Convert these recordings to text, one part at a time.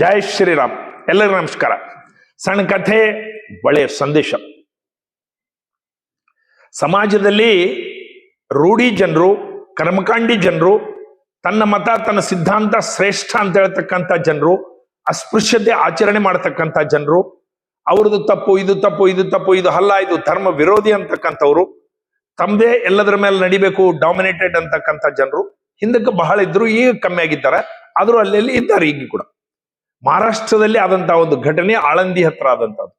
ಜೈ ಶ್ರೀರಾಮ್. ಎಲ್ಲರಿಗೂ ನಮಸ್ಕಾರ. ಸಣ್ಣ ಕಥೆ, ಒಳ್ಳೆಯ ಸಂದೇಶ. ಸಮಾಜದಲ್ಲಿ ರೂಢಿ ಜನರು, ಕರ್ಮಕಾಂಡಿ ಜನರು, ತನ್ನ ಮತ ತನ್ನ ಸಿದ್ಧಾಂತ ಶ್ರೇಷ್ಠ ಅಂತ ಹೇಳ್ತಕ್ಕಂಥ ಜನರು, ಅಸ್ಪೃಶ್ಯತೆ ಆಚರಣೆ ಮಾಡತಕ್ಕಂಥ ಜನರು, ಅವ್ರದ್ದು ತಪ್ಪು, ಇದು ತಪ್ಪು, ಇದು ತಪ್ಪು, ಇದು ಹಲ್ಲ, ಇದು ಧರ್ಮ ವಿರೋಧಿ ಅಂತಕ್ಕಂಥವ್ರು, ತಮ್ಮದೇ ಎಲ್ಲದರ ಮೇಲೆ ನಡಿಬೇಕು ಡಾಮಿನೇಟೆಡ್ ಅಂತಕ್ಕಂಥ ಜನರು ಹಿಂದಕ್ಕೆ ಬಹಳ ಇದ್ರು. ಈಗ ಕಮ್ಮಿ ಆಗಿದ್ದಾರೆ, ಆದ್ರೂ ಅಲ್ಲಿ ಇದ್ದಾರೆ ಈಗ ಕೂಡ. ಮಹಾರಾಷ್ಟ್ರದಲ್ಲಿ ಆದಂತಹ ಒಂದು ಘಟನೆ ಆಳಂದಿ ಹತ್ರ ಆದಂತದ್ದು.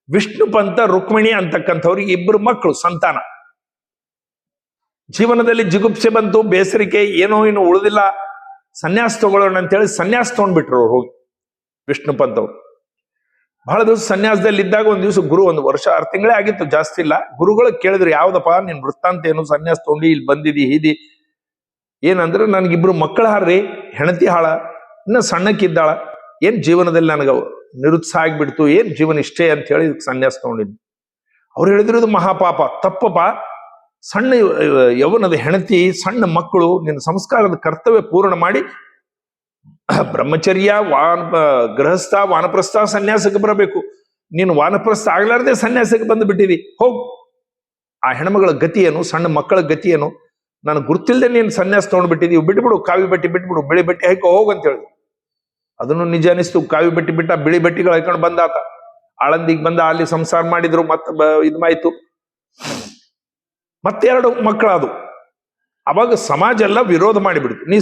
ವಿಷ್ಣು ಪಂತ ರುಕ್ಮಿಣಿ ಅಂತಕ್ಕಂಥವ್ರಿಗೆ ಇಬ್ಬರು ಮಕ್ಕಳು ಸಂತಾನ. ಜೀವನದಲ್ಲಿ ಜಿಗುಪ್ಸೆ ಬಂತು, ಬೇಸರಿಕೆ, ಏನೋ ಏನು ಉಳಿದಿಲ್ಲ, ಸನ್ಯಾಸ ತಗೊಳ್ಳೋಣ ಅಂತೇಳಿ ಸನ್ಯಾಸ ತಗೊಂಡ್ಬಿಟ್ರು ಅವ್ರು ಹೋಗಿ. ವಿಷ್ಣು ಪಂತ್ ಅವ್ರು ಬಹಳ ದಿವಸ ಸನ್ಯಾಸದಲ್ಲಿ ಇದ್ದಾಗ ಒಂದ್ ದಿವಸ ಗುರು, 1 ವರ್ಷ 6 ತಿಂಗಳೇ ಆಗಿತ್ತು, ಜಾಸ್ತಿ ಇಲ್ಲ, ಗುರುಗಳು ಕೇಳಿದ್ರು, ಯಾವ್ದಪ್ಪ ನಿನ್ ವೃತ್ತಾಂತ ಏನು, ಸನ್ಯಾಸ ತಗೊಂಡು ಇಲ್ಲಿ ಬಂದಿದಿ ಹೀದಿ ಏನಂದ್ರೆ, ನನ್ಗಿಬ್ರು ಮಕ್ಕಳ ಹಾರ್ರಿ, ಹೆಣತಿ ಹಾಳ, ಇನ್ನ ಸಣ್ಣಕ್ಕಿದ್ದಾಳ, ಏನ್ ಜೀವನದಲ್ಲಿ ನನಗೆ ನಿರುತ್ಸಾಹ ಆಗ್ಬಿಡ್ತು, ಏನ್ ಜೀವನ ಇಷ್ಟೇ ಅಂತ ಹೇಳಿ ಸನ್ಯಾಸ ತಗೊಂಡಿದ್ದು. ಅವ್ರು ಹೇಳಿದ್ರು, ಇದು ಮಹಾಪಾಪ, ತಪ್ಪಪ್ಪ, ಸಣ್ಣ ಯವನದ ಹೆಣತಿ, ಸಣ್ಣ ಮಕ್ಕಳು, ನಿನ್ನ ಸಂಸ್ಕಾರದ ಕರ್ತವ್ಯ ಪೂರ್ಣ ಮಾಡಿ ಬ್ರಹ್ಮಚರ್ಯ, ಗೃಹಸ್ಥ, ವಾನಪ್ರಸ್ಥ, ಸನ್ಯಾಸಕ್ಕೆ ಬರಬೇಕು. ನೀನು ವಾನಪ್ರಸ್ಥ ಆಗ್ಲಾರ್ದೆ ಸನ್ಯಾಸಕ್ಕೆ ಬಂದು ಬಿಟ್ಟಿದಿ, ಹೋಗ್. ಆ ಹೆಣ್ಮಗಳ ಗತಿ ಏನು, ಸಣ್ಣ ಮಕ್ಕಳ ಗತಿ ಏನು, ನನಗೆ ಗುರ್ತಿಲ್ದೆ ನೀನು ಸನ್ಯಾಸ ತಗೊಂಡ್ಬಿಟ್ಟಿದೀವಿ, ಬಿಟ್ಬಿಡು, ಕಾವಿ ಬಟ್ಟೆ ಬಿಟ್ಬಿಡು, ಬಿಳಿ ಬಟ್ಟೆ ಹಾಕೋ ಹೋಗು ಅಂತ ಹೇಳಿದ್ರು. ಅದನ್ನು ನಿಜ ಅನಿಸ್ತು. ಕಾವಿ ಬಟ್ಟೆ ಬಿಟ್ಟ, ಬಿಳಿ ಬಟ್ಟೆಗಳು ಹಾಕೊಂಡು ಬಂದಾತ. ಆಳಂದಿಗೆ ಬಂದ, ಅಲ್ಲಿ ಸಂಸಾರ ಮಾಡಿದ್ರು, ಮತ್ತೆ ಇದಾಯ್ತು. ಮತ್ತೆರಡು ಮಕ್ಕಳಾದವು. ಅವಾಗ ಸಮಾಜ ಎಲ್ಲ ವಿರೋಧ ಮಾಡಿಬಿಡ್ತು. ನೀ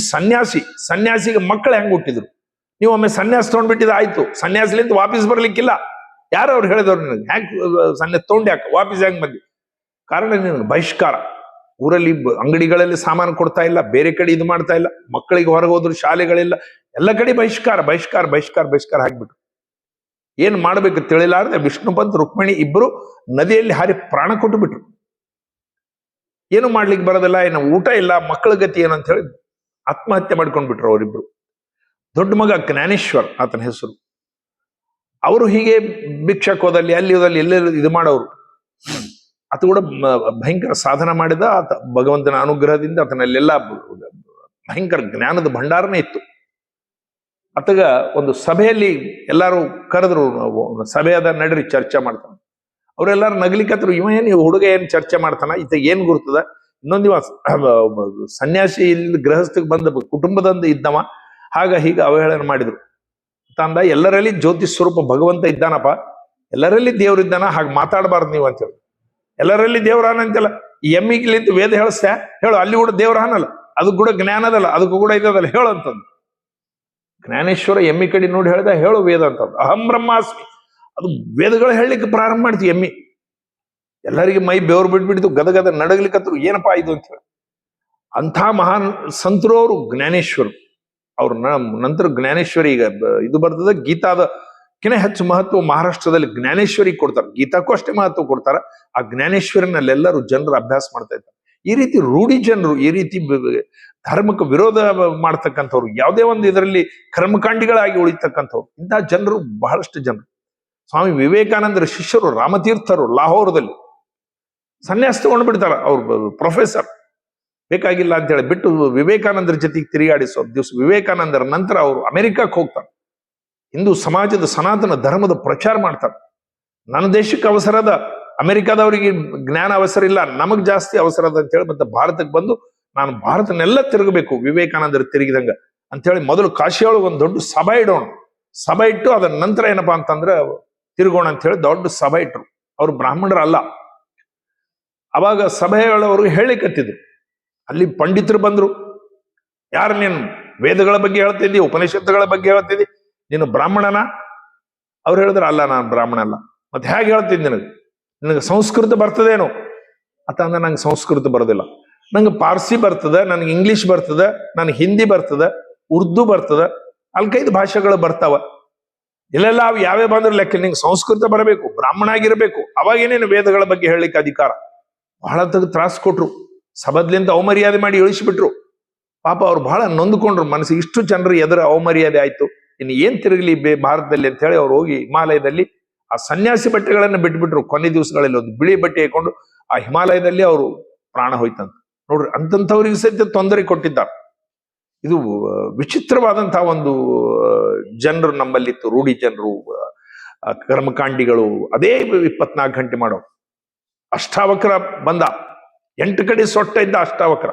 ಸನ್ಯಾಸಿಗೆ ಮಕ್ಕಳು ಹೆಂಗ್ ಹುಟ್ಟಿದ್ರು, ನೀವು ಒಮ್ಮೆ ಸನ್ಯಾಸ ತಗೊಂಡ್ಬಿಟ್ಟಿದ ಆಯ್ತು, ಸನ್ಯಾಸಲಿಂದ ವಾಪಸ್ ಬರ್ಲಿಕ್ಕಿಲ್ಲ. ಯಾರು ಅವ್ರು ಹೇಳಿದವ್ರು, ನಿನಗೆ ಹೆಂಗ್ ಸನ್ಯಾಸ ತಗೊಂಡು ಯಾಕೆ ವಾಪಸ್ ಹೆಂಗ್ ಬಂದಿ? ಕಾರಣ ನಿನಗೆ ಬಹಿಷ್ಕಾರ. ಊರಲ್ಲಿ ಅಂಗಡಿಗಳಲ್ಲಿ ಸಾಮಾನು ಕೊಡ್ತಾ ಇಲ್ಲ, ಬೇರೆ ಕಡೆ ಇದು ಮಾಡ್ತಾ ಇಲ್ಲ, ಮಕ್ಕಳಿಗೆ ಹೊರಗೆ ಹೋದ್ರು ಶಾಲೆಗಳಿಲ್ಲ, ಎಲ್ಲ ಕಡೆ ಬಹಿಷ್ಕಾರ ಬಹಿಷ್ಕಾರ ಬಹಿಷ್ಕಾರ ಬಹಿಷ್ಕಾರ ಹಾಕ್ಬಿಟ್ರು. ಏನ್ ಮಾಡ್ಬೇಕು ತಿಳಿಲಾರದೆ ವಿಷ್ಣು ಪಂತ್ ರುಕ್ಮಿಣಿ ಇಬ್ರು ನದಿಯಲ್ಲಿ ಹಾರಿ ಪ್ರಾಣ ಕೊಟ್ಟು ಬಿಟ್ರು. ಏನು ಮಾಡ್ಲಿಕ್ಕೆ ಬರೋದಿಲ್ಲ, ಏನು ಊಟ ಇಲ್ಲ, ಮಕ್ಕಳ ಗತಿ ಏನು ಅಂತ ಹೇಳಿ ಆತ್ಮಹತ್ಯೆ ಮಾಡ್ಕೊಂಡ್ಬಿಟ್ರು ಅವರಿಬ್ರು. ದೊಡ್ಡ ಮಗ ಜ್ಞಾನೇಶ್ವರ್ ಆತನ ಹೆಸರು. ಅವರು ಹೀಗೆ ಭಿಕ್ಷಕೋದಲ್ಲಿ ಅಲ್ಲಿ ಹೋದಲ್ಲಿ ಎಲ್ಲೆಲ್ಲ ಇದು ಮಾಡೋರು. ಆತ ಕೂಡ ಭಯಂಕರ ಸಾಧನ ಮಾಡಿದ. ಆತ ಭಗವಂತನ ಅನುಗ್ರಹದಿಂದ ಆತನಲ್ಲೆಲ್ಲ ಭಯಂಕರ ಜ್ಞಾನದ ಭಂಡಾರನೇ ಇತ್ತು. ಆತಗ ಒಂದು ಸಭೆಯಲ್ಲಿ ಎಲ್ಲಾರು ಕರೆದ್ರು, ಸಭೆ ಅದ ನಡ್ರಿ ಚರ್ಚೆ ಮಾಡ್ತಾನ. ಅವರೆಲ್ಲಾರು ನಗ್ಲಿಕ್ಕತ್ರು, ಇವ ಏನ್ ಹುಡುಗ ಏನ್ ಚರ್ಚೆ ಮಾಡ್ತಾನ, ಈತ ಏನ್ ಗುರ್ತದ, ಇನ್ನೊಂದ್ ದಿವಸ ಸನ್ಯಾಸಿ ಇಲ್ಲಿ ಗೃಹಸ್ಥಕ್ಕೆ ಬಂದ ಕುಟುಂಬದಂದ ಇದ್ದವ, ಹಾಗ ಹೀಗ ಅವಹೇಳನ ಮಾಡಿದ್ರು. ತಂದ ಎಲ್ಲರಲ್ಲಿ ಜ್ಯೋತಿ ಸ್ವರೂಪ ಭಗವಂತ ಇದ್ದಾನಪ್ಪ, ಎಲ್ಲರಲ್ಲಿ ದೇವ್ರಿದ್ದಾನ, ಹಾಗೆ ಮಾತಾಡಬಾರ್ದು ನೀವು ಅಂತೇಳಿ. ಎಲ್ಲರಲ್ಲಿ ದೇವ್ರಾನಂತಲ್ಲ, ಈ ಎಮ್ಮಿಗಿಲಿಂತ ವೇದ ಹೇಳಿಸ್ತಾ ಹೇಳು, ಅಲ್ಲಿ ಕೂಡ ದೇವ್ರಾನಲ್ಲ, ಅದು ಕೂಡ ಜ್ಞಾನ ಅದಲ್ಲ, ಅದಕ್ಕೂ ಕೂಡ ಇದಲ್ಲ, ಹೇಳು ಅಂತಂದು. ಜ್ಞಾನೇಶ್ವರ ಎಮ್ಮಿ ಕಡೆ ನೋಡಿ ಹೇಳ್ದ, ಹೇಳು ವೇದ ಅಂತಂದು. ಅಹಂ ಬ್ರಹ್ಮಾಸ್ಮಿ, ಅದು ವೇದಗಳು ಹೇಳಲಿಕ್ಕೆ ಪ್ರಾರಂಭ ಮಾಡ್ತಿ ಎಮ್ಮಿ. ಎಲ್ಲರಿಗೆ ಮೈ ಬೆವರು ಬಿಟ್ಬಿಡ್ತು, ಗದಗದ ನಡಗ್ಲಿಕ್ಕತ್ರು, ಏನಪ್ಪಾ ಇದು ಅಂತ ಹೇಳಿ. ಅಂಥ ಮಹಾನ್ ಸಂತರು ಅವರು ಜ್ಞಾನೇಶ್ವರು. ಅವ್ರ ನಂತರ ಜ್ಞಾನೇಶ್ವರಿ ಈಗ ಇದು ಬರ್ತದೆ, ಗೀತಾದ ಕಿನ ಹೆಚ್ಚು ಮಹತ್ವ ಮಹಾರಾಷ್ಟ್ರದಲ್ಲಿ ಜ್ಞಾನೇಶ್ವರಿಗೆ ಕೊಡ್ತಾರೆ, ಗೀತಾಕ್ಕೂ ಅಷ್ಟೇ ಮಹತ್ವ ಕೊಡ್ತಾರೆ. ಆ ಜ್ಞಾನೇಶ್ವರಿನಲ್ಲೆಲ್ಲರೂ ಜನರು ಅಭ್ಯಾಸ ಮಾಡ್ತಾ ಇದ್ದಾರೆ. ಈ ರೀತಿ ರೂಢಿ ಜನರು, ಈ ರೀತಿ ಧರ್ಮಕ್ಕೆ ವಿರೋಧ ಮಾಡ್ತಕ್ಕಂಥವ್ರು, ಯಾವುದೇ ಒಂದು ಇದರಲ್ಲಿ ಕರ್ಮಕಾಂಡಿಗಳಾಗಿ ಉಳಿತಕ್ಕಂಥವ್ರು, ಇಂತಹ ಜನರು ಬಹಳಷ್ಟು ಜನರು. ಸ್ವಾಮಿ ವಿವೇಕಾನಂದರ ಶಿಷ್ಯರು ರಾಮತೀರ್ಥರು ಲಾಹೋರದಲ್ಲಿ ಸನ್ಯಾಸ ತಗೊಂಡು ಬಿಡ್ತಾರ. ಅವ್ರು ಪ್ರೊಫೆಸರ್, ಬೇಕಾಗಿಲ್ಲ ಅಂತ ಹೇಳಿ ಬಿಟ್ಟು ವಿವೇಕಾನಂದರ ಜೊತೆಗೆ ತಿರುಗಾಡಿ ಸ್ವಲ್ಪ ದಿವಸ. ವಿವೇಕಾನಂದರ ನಂತರ ಅವರು ಅಮೆರಿಕಕ್ಕೆ ಹೋಗ್ತಾರೆ, ಹಿಂದೂ ಸಮಾಜದ ಸನಾತನ ಧರ್ಮದ ಪ್ರಚಾರ ಮಾಡ್ತಾರೆ. ನನ್ನ ದೇಶಕ್ಕೆ ಅವಸರದ, ಅಮೆರಿಕಾದವರಿಗೆ ಜ್ಞಾನ ಅವಸರ ಇಲ್ಲ, ನಮಗ್ ಜಾಸ್ತಿ ಅವಸರದ ಅಂತ ಹೇಳಿ ಮತ್ತೆ ಭಾರತಕ್ಕೆ ಬಂದು, ನಾನು ಭಾರತನೆಲ್ಲ ತಿರುಗಬೇಕು ವಿವೇಕಾನಂದರು ತಿರುಗಿದಂಗ ಅಂತ ಹೇಳಿ ಮೊದಲು ಕಾಶಿಯೊಳಗೆ ಒಂದು ದೊಡ್ಡ ಸಭೆ ಇಡೋಣ. ಸಭೆ ಇಟ್ಟು ಅದರ ನಂತರ ಏನಪ್ಪಾ ಅಂತಂದ್ರೆ ತಿರುಗೋಣ ಅಂತ ಹೇಳಿ ದೊಡ್ಡ ಸಭೆ ಇಟ್ರು. ಅವ್ರು ಬ್ರಾಹ್ಮಣರ ಅಲ್ಲ. ಅವಾಗ ಸಭೆಯೊಳವರು ಹೇಳಿಕತ್ತಿದ್ರು. ಅಲ್ಲಿ ಪಂಡಿತರು ಬಂದ್ರು, ಯಾರು ನೀನು ವೇದಗಳ ಬಗ್ಗೆ ಹೇಳ್ತಿದ್ದಿ, ಉಪನಿಷತ್ತುಗಳ ಬಗ್ಗೆ ಹೇಳ್ತಿದ್ದಿ, ನೀನು ಬ್ರಾಹ್ಮಣನ? ಅವ್ರು ಹೇಳಿದ್ರು, ಅಲ್ಲ, ನಾನು ಬ್ರಾಹ್ಮಣ ಅಲ್ಲ. ಮತ್ತೆ ಹೇಗೆ ಹೇಳ್ತಿದ್ದಿ, ನಿನಗೆ ಸಂಸ್ಕೃತ ಬರ್ತದೇನು ಅಂತ ಅಂದ್ರೆ, ನಂಗೆ ಸಂಸ್ಕೃತ ಬರೋದಿಲ್ಲ, ನಂಗೆ ಪಾರ್ಸಿ ಬರ್ತದೆ, ನನಗೆ ಇಂಗ್ಲಿಷ್ ಬರ್ತದೆ, ನನಗೆ ಹಿಂದಿ ಬರ್ತದೆ, ಉರ್ದು ಬರ್ತದೆ, 4-5 ಭಾಷೆಗಳು ಬರ್ತಾವ. ಇಲ್ಲೆಲ್ಲ ಅವು ಯಾವೇ ಬಂದ್ರೆ ಲೆಕ್ಕ, ನಿಂಗೆ ಸಂಸ್ಕೃತ ಬರಬೇಕು, ಬ್ರಾಹ್ಮಣ ಆಗಿರ್ಬೇಕು, ಅವಾಗೇನೇನು ವೇದಗಳ ಬಗ್ಗೆ ಹೇಳಲಿಕ್ಕೆ ಅಧಿಕಾರ. ಬಹಳ ತ್ರಾಸ ಕೊಟ್ರು, ಸಭದ್ಲಿಂದ ಅವಮರ್ಯಾದೆ ಮಾಡಿ ಇಳಿಸಿಬಿಟ್ರು. ಪಾಪ ಅವ್ರು ಬಹಳ ನೊಂದ್ಕೊಂಡ್ರು ಮನಸ್ಸಿಗೆ, ಇಷ್ಟು ಜನರು ಎದುರು ಅವಮರ್ಯಾದೆ ಆಯ್ತು, ಇನ್ನು ಏನ್ ತಿರುಗಲಿ ಭಾರತದಲ್ಲಿ ಅಂತ ಹೇಳಿ ಅವ್ರು ಹೋಗಿ ಹಿಮಾಲಯದಲ್ಲಿ ಆ ಸನ್ಯಾಸಿ ಬಟ್ಟೆಗಳನ್ನು ಬಿಟ್ಬಿಟ್ರು. ಕೊನೆ ದಿವಸಗಳಲ್ಲಿ ಒಂದು ಬಿಳಿ ಬಟ್ಟೆ ಹಾಕೊಂಡು ಆ ಹಿಮಾಲಯದಲ್ಲಿ ಅವರು ಪ್ರಾಣ ಹೋಯ್ತಂತ. ನೋಡ್ರಿ, ಅಂತಂಥವ್ರಿಗೆ ಸಹಿತ ತೊಂದರೆ ಕೊಟ್ಟಿದ್ದಾರೆ. ಇದು ವಿಚಿತ್ರವಾದಂತಹ ಒಂದು ಜನರು ನಮ್ಮಲ್ಲಿತ್ತು, ರೂಢಿ ಜನರು, ಕರ್ಮಕಾಂಡಿಗಳು, ಅದೇ 24 ಗಂಟೆ ಮಾಡೋ. ಅಷ್ಟಾವಕ್ರ ಬಂದ, 8 ಕಡೆ ಸೊಟ್ಟ ಇದ್ದ ಅಷ್ಟಾವಕ್ರ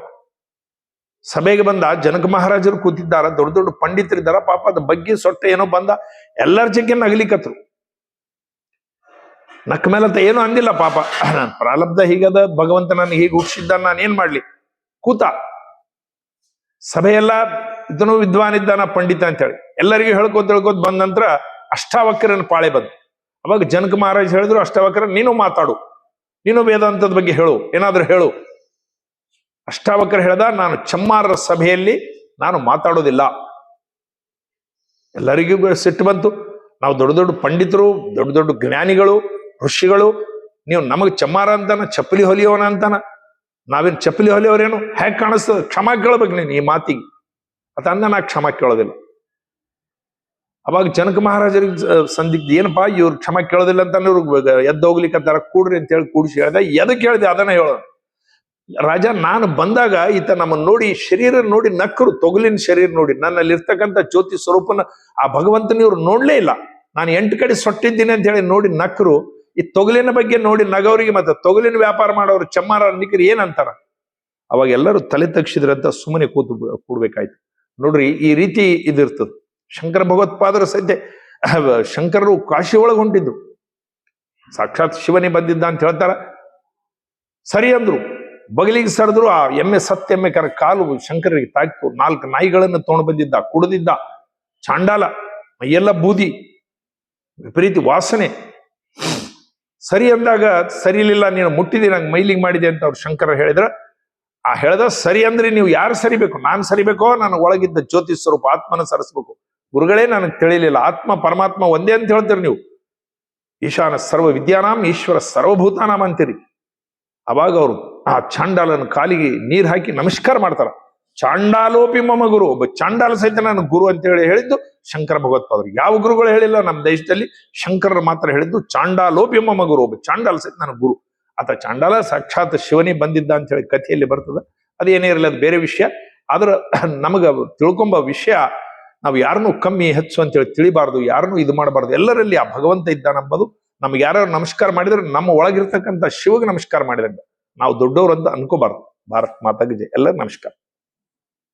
ಸಭೆಗೆ ಬಂದ. ಜನಕ ಮಹಾರಾಜರು ಕೂತಿದ್ದಾರ, ದೊಡ್ಡ ದೊಡ್ಡ ಪಂಡಿತರಿದ್ದಾರ. ಪಾಪ ಅದ ಬಗ್ಗೆ ಸೊಟ್ಟ ಏನೋ ಬಂದ, ಎಲ್ಲರ ಜಗ್ಗೆ ನಗಲಿಕತ್ರು. ನಕ್ಕ ಮೇಲಂತ ಏನೂ ಅಂದಿಲ್ಲ. ಪಾಪ ಪ್ರಾರಬ್ಧ ಹೀಗದ, ಭಗವಂತ ನಾನು ಹೀಗೆ ಹುಟ್ಟಿಸಿದ್ದ, ನಾನು ಏನ್ ಮಾಡ್ಲಿ. ಕೂತ. ಸಭೆಯೆಲ್ಲ ಇದನ್ನು ವಿದ್ವಾನ್ ಇದ್ದಾನ, ಪಂಡಿತ ಅಂತ ಹೇಳಿ ಎಲ್ಲರಿಗೂ ಹೇಳ್ಕೋತ ಬಂದ ನಂತರ ಅಷ್ಟಾವಕ್ರನ ಪಾಳೆ ಬಂತು. ಅವಾಗ ಜನಕ ಮಹಾರಾಜ್ ಹೇಳಿದ್ರು, ಅಷ್ಟಾವಕ್ರ ನೀನು ಮಾತಾಡು, ನೀನು ವೇದಾಂತದ ಬಗ್ಗೆ ಹೇಳು, ಏನಾದ್ರೂ ಹೇಳು. ಅಷ್ಟಾವಕ್ರ ಹೇಳ್ದ, ನಾನು ಚಮ್ಮಾರರ ಸಭೆಯಲ್ಲಿ ನಾನು ಮಾತಾಡೋದಿಲ್ಲ. ಎಲ್ಲರಿಗೂ ಸಿಟ್ಟು ಬಂತು. ನಾವು ದೊಡ್ಡ ದೊಡ್ಡ ಪಂಡಿತರು, ದೊಡ್ಡ ದೊಡ್ಡ ಜ್ಞಾನಿಗಳು, ಋಷಿಗಳು, ನೀವು ನಮಗ್ ಚಮ್ಮಾರ ಅಂತಾನ, ಚಪ್ಪಲಿ ಹೊಲಿಯೋನ ಅಂತಾನ. ನಾವೇನ್ ಚಪ್ಪಲಿ ಹೊಲಿಯೋರೇನು? ಹೇಗೆ ಕಾಣಿಸ್ತದ? ಕ್ಷಮಾ ಕೇಳ್ಬೇಕು ನೀನು ಈ ಮಾತಿಗೆ ಅತ ಅಂದ. ನಾ ಕ್ಷಮಾ ಕೇಳೋದಿಲ್ಲ. ಅವಾಗ ಜನಕ ಮಹಾರಾಜರಿಗೆ ಸಂದಿಗ್ಧ, ಏನಪ್ಪಾ ಇವ್ರು ಕ್ಷಮಾ ಕೇಳೋದಿಲ್ಲ ಅಂತ ಇವ್ರಿಗೆ ಎದ್ದು ಹೋಗ್ಲಿಕ್ಕಂತಾರ, ಕೂಡ್ರಿ ಅಂತ ಹೇಳಿ ಕೂಡಿಸಿ ಹೇಳ್ದೆ. ಎದಕ್ಕೆ ಹೇಳಿದೆ ಅದನ್ನ ಹೇಳೋದು. ರಾಜ, ನಾನು ಬಂದಾಗ ಈತ ನಮ್ಮನ್ನ ನೋಡಿ, ಶರೀರ ನೋಡಿ ನಕ್ಕರು, ತೊಗಲಿನ ಶರೀರ ನೋಡಿ, ನನ್ನಲ್ಲಿ ಇರ್ತಕ್ಕಂಥ ಜ್ಯೋತಿ ಸ್ವರೂಪನ ಆ ಭಗವಂತನ ಇವ್ರು ನೋಡ್ಲೇ ಇಲ್ಲ. ನಾನು 8 ಕಡೆ ಸೊಟ್ಟಿದ್ದೀನಿ ಅಂತ ಹೇಳಿ ನೋಡಿ ನಕ್ಕರು. ಈ ತೊಗಲಿನ ಬಗ್ಗೆ ನೋಡಿ ನಗವರಿಗೆ ಮತ್ತೆ ತೊಗಲಿನ ವ್ಯಾಪಾರ ಮಾಡೋರು ಚಮ್ಮಾರ ನಿಕ್ಕರು ಏನಂತಾರ. ಅವಾಗ ಎಲ್ಲರೂ ತಲೆ ತಗ್ಸಿದ್ರಂತ ಸುಮ್ಮನೆ ಕೂಡ್ಬೇಕಾಯ್ತು. ನೋಡ್ರಿ, ಈ ರೀತಿ ಇದಿರ್ತದ. ಶಂಕರ ಭಗವತ್ಪಾದರ ಸದ್ಯ ಶಂಕರರು ಕಾಶಿ ಒಳಗೆ ಹೊಂಟಿದ್ದು, ಸಾಕ್ಷಾತ್ ಶಿವನೇ ಬಂದಿದ್ದ ಅಂತ ಹೇಳ್ತಾರ. ಸರಿ ಅಂದ್ರು, ಬಗಲಿಗೆ ಸರಿದ್ರು. ಆ ಎಮ್ಮೆ ಎಮ್ಮೆ ಕಾಲು ಶಂಕರರಿಗೆ ತಾಕ್ತು. 4 ನಾಯಿಗಳನ್ನು ತೊಗೊಂಡು ಬಂದಿದ್ದ, ಕುಡಿದಿದ್ದ, ಚಾಂಡಾಲ, ಮೈಯೆಲ್ಲ ಬೂದಿ, ವಿಪರೀತ ವಾಸನೆ. ಸರಿ ಅಂದಾಗ, ಸರಿ ಇರ್ಲಿಲ್ಲ, ನೀನು ಮುಟ್ಟಿದಿ, ನಂಗೆ ಮೈಲಿಗೆ ಮಾಡಿದೆ ಅಂತ ಅವ್ರು ಶಂಕರ ಹೇಳಿದ್ರ. ಆ ಹೇಳ್ದ, ಸರಿ ಅಂದ್ರೆ ನೀವು ಯಾರು ಸರಿಬೇಕು? ನಾನು ಸರಿಬೇಕೋ, ನಾನು ಒಳಗಿದ್ದ ಜ್ಯೋತಿ ಸ್ವರೂಪ ಆತ್ಮನ ಸರಿಸ್ಬೇಕು? ಗುರುಗಳೇ ನನಗೆ ತಿಳಿಲಿಲ್ಲ, ಆತ್ಮ ಪರಮಾತ್ಮ ಒಂದೇ ಅಂತ ಹೇಳ್ತೀರಿ ನೀವು. ಈಶಾನ ಸರ್ವ ವಿದ್ಯಾನಾಂ ಈಶ್ವರ ಸರ್ವಭೂತಾನಾಂ ಅಂತೀರಿ. ಅವಾಗ ಅವರು ಆ ಚಾಂಡಾಲನ ಕಾಲಿಗೆ ನೀರು ಹಾಕಿ ನಮಸ್ಕಾರ ಮಾಡ್ತಾರ. ಚಾಂಡಾಲೋಪಿ ಮಮ ಗುರು, ಒಬ್ಬ ಚಾಂಡಾಲ ಸಹಿತ ನಾನು ಗುರು ಅಂತ ಹೇಳಿದ್ದು ಶಂಕರ ಭಗವತ್ಪಾದರು. ಯಾವ ಗುರುಗಳು ಹೇಳಿಲ್ಲ ನಮ್ಮ ದೇಶದಲ್ಲಿ, ಶಂಕರರು ಮಾತ್ರ ಹೇಳಿದ್ದು ಚಾಂಡಾಲೋಪಿ ಮಮ ಗುರು, ಒಬ್ಬ ಚಾಂಡಾಲ ಸಹಿತ ನಾನು ಗುರು. ಆತ ಚಾಂಡಾಲ ಸಾಕ್ಷಾತ್ ಶಿವನೇ ಬಂದಿದ್ದ ಅಂತ ಹೇಳಿ ಕಥೆಯಲ್ಲಿ ಬರ್ತದ. ಅದೇನೇ ಇರಲಿ, ಅದು ಬೇರೆ ವಿಷಯ. ಆದ್ರ ನಮಗ ತಿಳ್ಕೊಂಬ ವಿಷಯ, ನಾವು ಯಾರನ್ನೂ ಕಮ್ಮಿ ಹೆಚ್ಚು ಅಂತೇಳಿ ತಿಳಿಬಾರ್ದು, ಯಾರನ್ನೂ ಇದು ಮಾಡಬಾರ್ದು. ಎಲ್ಲರಲ್ಲಿ ಆ ಭಗವಂತ ಇದ್ದಾನಂಬುದು. ನಮ್ಗೆ ಯಾರು ನಮಸ್ಕಾರ ಮಾಡಿದ್ರೆ ನಮ್ಮ ಒಳಗಿರ್ತಕ್ಕಂಥ ಶಿವಗೆ ನಮಸ್ಕಾರ ಮಾಡಿದಂಗ, ನಾವು ದೊಡ್ಡವರು ಅಂತ ಅನ್ಕೋಬಾರ್ದು. ಭಾರತ್ ಮಾತಾಗೆ ಜೈ. ಎಲ್ಲರೂ ನಮಸ್ಕಾರ.